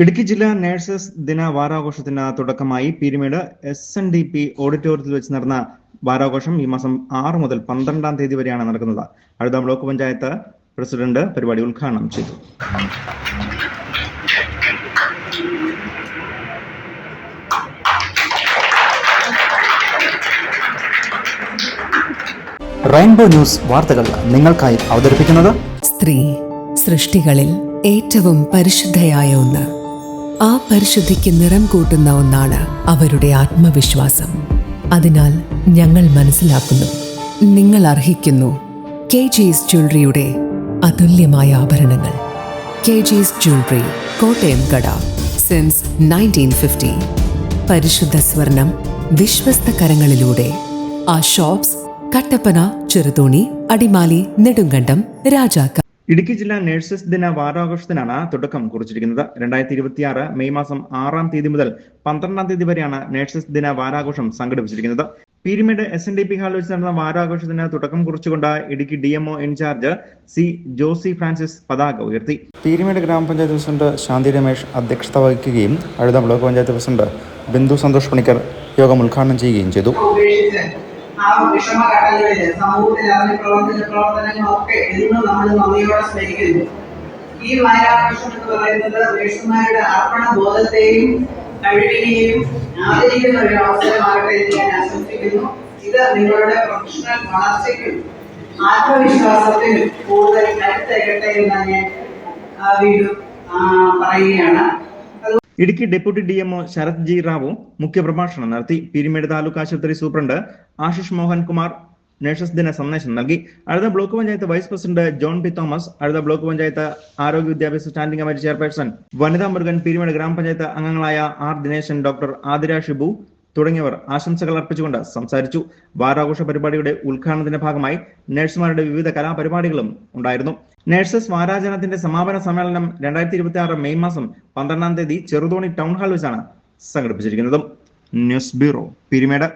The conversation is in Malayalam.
ഇടുക്കി ജില്ലാ നഴ്സസ് ദിന വാരാഘോഷത്തിന് തുടക്കമായി പീരുമേട് SNDP ഓഡിറ്റോറിയത്തിൽ വെച്ച് നടന്ന വാരാഘോഷം ഈ മാസം 6 മുതൽ 12 തീയതി വരെയാണ് നടക്കുന്നത്. അഴുത ബ്ലോക്ക് പഞ്ചായത്ത് പ്രസിഡന്റ് പരിപാടി ഉദ്ഘാടനം ചെയ്തു. റെയിൻബോ ന്യൂസ് വാർത്തകൾ നിങ്ങൾക്കായി അവതരിപ്പിക്കുന്നത് സ്ത്രീ സൃഷ്ടികളിൽ ഏറ്റവും പരിശുദ്ധയായ ഒന്ന്. ആ പരിശുദ്ധിക്ക് നിറം കൂട്ടുന്ന ഒന്നാണ് അവരുടെ ആത്മവിശ്വാസം. അതിനാൽ ഞങ്ങൾ മനസ്സിലാക്കുന്നു, നിങ്ങൾ അർഹിക്കുന്നു KG's ജ്വല്ലറിയുടെ അതുല്യമായ ആഭരണങ്ങൾ. KG's ജ്വല്ലറി, കോട്ടയം കട, സിൻസ് 1950. പരിശുദ്ധ സ്വർണം വിശ്വസ്ത കരങ്ങളിലൂടെ. ആ ഷോപ്സ് കട്ടപ്പന, ചെറുതോണി, അടിമാലി, നെടുങ്കണ്ടം, രാജാക്ക. ഇടുക്കി ജില്ലാ നഴ്സസ് ദിന വാരാഘോഷത്തിനാണ് തുടക്കം കുറിച്ചിരിക്കുന്നത്. 2026 മെയ് മാസം 6 തീയതി മുതൽ 12 തീയതി വരെയാണ് നഴ്സസ് ദിന വാരാഘോഷം സംഘടിപ്പിച്ചിരിക്കുന്നത്. പീരുമേട് SNDP ഹാളിൽ വെച്ച് നടന്ന വാരാഘോഷത്തിന് തുടക്കം കുറിച്ചുകൊണ്ട് Idukki DMO incharge C. Josy Francis പതാക ഉയർത്തി. പീരുമേട് ഗ്രാമപഞ്ചായത്ത് പ്രസിഡന്റ് ശാന്തി രമേശ് അധ്യക്ഷത വഹിക്കുകയും അഴുത ബ്ലോക്ക് പഞ്ചായത്ത് പ്രസിഡന്റ് ബിന്ദു സന്തോഷ് പണിക്കർ യോഗം ഉദ്ഘാടനം ചെയ്യുകയും ചെയ്തു. ആ വിഷമഘട്ടങ്ങളിൽ സമൂഹത്തിൽ അതിന് പ്രവർത്തനങ്ങളൊക്കെ ഇന്ന് നമ്മൾ നന്ദിയോടെ സ്മരിക്കുന്നു. ഈ വാരാഘോഷം എന്ന് പറയുന്നത് നഴ്സുമാരുടെ അർപ്പണ ബോധത്തെയും കഴിവിനെയും ആദരിക്കുന്ന ഒരു അവസരമാകട്ടെ എന്ന് ഞാൻ ആശംസിക്കുന്നു. ഇത് നിങ്ങളുടെ പ്രൊഫഷണൽ വളർച്ചയ്ക്കും ആത്മവിശ്വാസത്തിനും കൂടുതൽ കരുത്തേക്കട്ടെ എന്ന് ഞാൻ വീണ്ടും പറയുകയാണ്. Idukki deputy DMO Sarath G Rao മുഖ്യപ്രഭാഷണം നടത്തി. പീരുമേട് താലൂക്ക് ആശുപത്രി സൂപ്രണ്ട് ആശിഷ് മോഹൻ കുമാർ നഴ്സസ് ദിന സന്ദേശം നൽകി. Azhutha block panchayat vice president John P Thomas, Azhutha block panchayat ആരോഗ്യ വിദ്യാഭ്യാസ സ്റ്റാൻഡിംഗ് കമ്മിറ്റി ചെയർപേഴ്സൺ വനിതാ മുരുകൻ, പീരുമേട് ഗ്രാമപഞ്ചായത്ത് അംഗങ്ങളായ R. ദിനേശൻ, ഡോക്ടർ ആതിര ഷിബു തുടങ്ങിയവർ ആശംസകൾ അർപ്പിച്ചുകൊണ്ട് സംസാരിച്ചു. വാരാഘോഷ പരിപാടിയുടെ ഉദ്ഘാടനത്തിന്റെ ഭാഗമായി നഴ്സുമാരുടെ വിവിധ കലാപരിപാടികളും ഉണ്ടായിരുന്നു. നഴ്സസ് വാരാചരണത്തിന്റെ സമാപന സമ്മേളനം 2026 മെയ് മാസം 12 തീയതി ചെറുതോണി ടൗൺ ഹാൾ വെച്ചാണ് സംഘടിപ്പിച്ചിരിക്കുന്നത്. News bureau, Peermade.